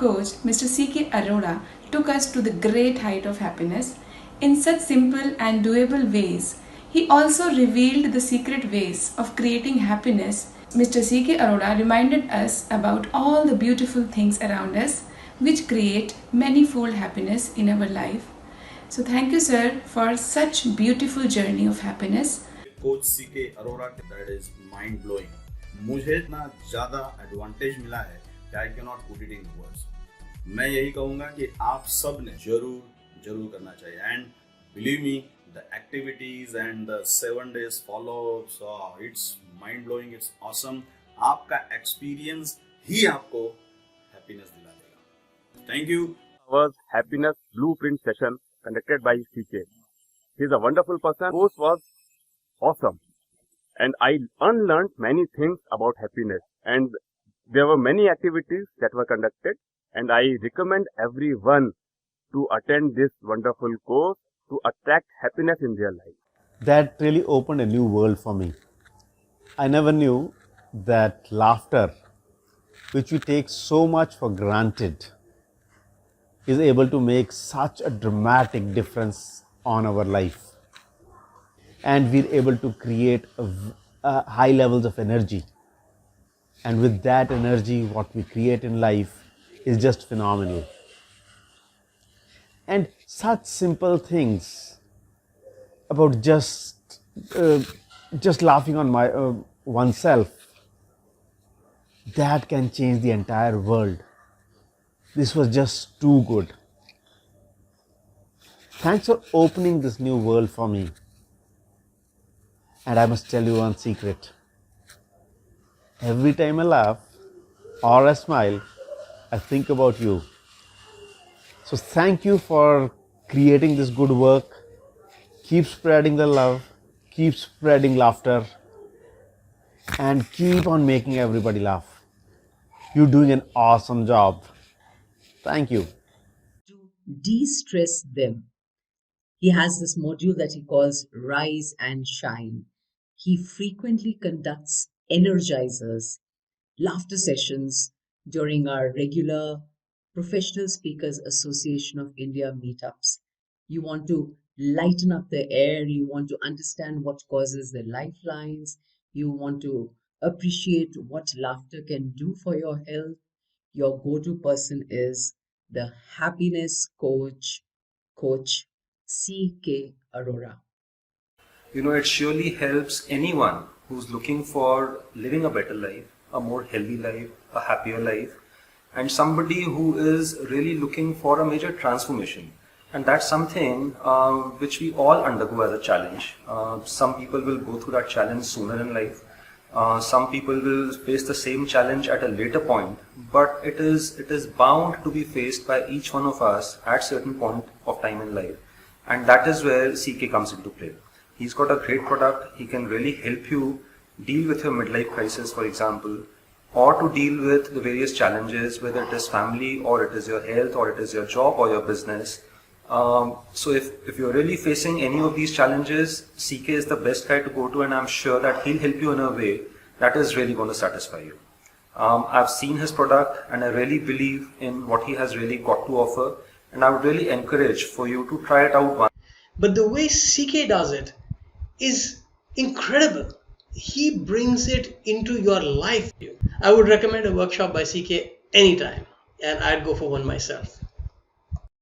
coach, Mr. C.K. Arora, took us to the great height of happiness in such simple and doable ways. He also revealed the secret ways of creating happiness. Mr. C.K. Arora reminded us about all the beautiful things around us which create manifold happiness in our life. So thank you, sir, for such beautiful journey of happiness. Coach C K Arora that is mind blowing. मुझे इतना ज्यादा advantage मिला है कि I can not put it in words. मैं यही कहूंगा कि आप सब ने जरूर करना चाहिए। And believe me, the activities and the 7 days follow-ups, it's mind blowing, it's awesome. आपका एक्सपीरियंस ही आपको हैप्पीनेस दिला देगा। Thank you. Was happiness blueprint session conducted by CK. He is a wonderful person. Course was awesome, and I unlearned many things about happiness, and there were many activities that were conducted, and I recommend everyone to attend this wonderful course to attract happiness in their life. That really opened a new world for me. I never knew that laughter, which we take so much for granted, is able to make such a dramatic difference on our life. And we're able to create high levels of energy. And with that energy, what we create in life is just phenomenal. And such simple things about just laughing on oneself, that can change the entire world. This was just too good. Thanks for opening this new world for me. And I must tell you one secret. Every time I laugh or I smile, I think about you. So thank you for creating this good work. Keep spreading the love, keep spreading laughter, and keep on making everybody laugh. You're doing an awesome job. Thank you. To de-stress them, he has this module that he calls Rise and Shine. He frequently conducts energizers, laughter sessions during our regular Professional Speakers Association of India meetups. You want to lighten up the air, you want to understand what causes the lifelines, you want to appreciate what laughter can do for your health. Your go-to person is the happiness coach C.K. Arora. It surely helps anyone who's looking for living a better life, a more healthy life, a happier life, and somebody who is really looking for a major transformation. And that's something which we all undergo as a challenge. Some people will go through that challenge sooner in life. Some people will face the same challenge at a later point, but it is bound to be faced by each one of us at certain point of time in life. And that is where CK comes into play. He's got a great product. He can really help you deal with your midlife crisis, for example, or to deal with the various challenges, whether it is family or it is your health or it is your job or your business. So if you're really facing any of these challenges, CK is the best guy to go to, and I'm sure that he'll help you in a way that is really going to satisfy you. I've seen his product and I really believe in what he has really got to offer, and I would really encourage for you to try it out once. But the way CK does it is incredible. He brings it into your life. I would recommend a workshop by CK anytime, and I'd go for one myself.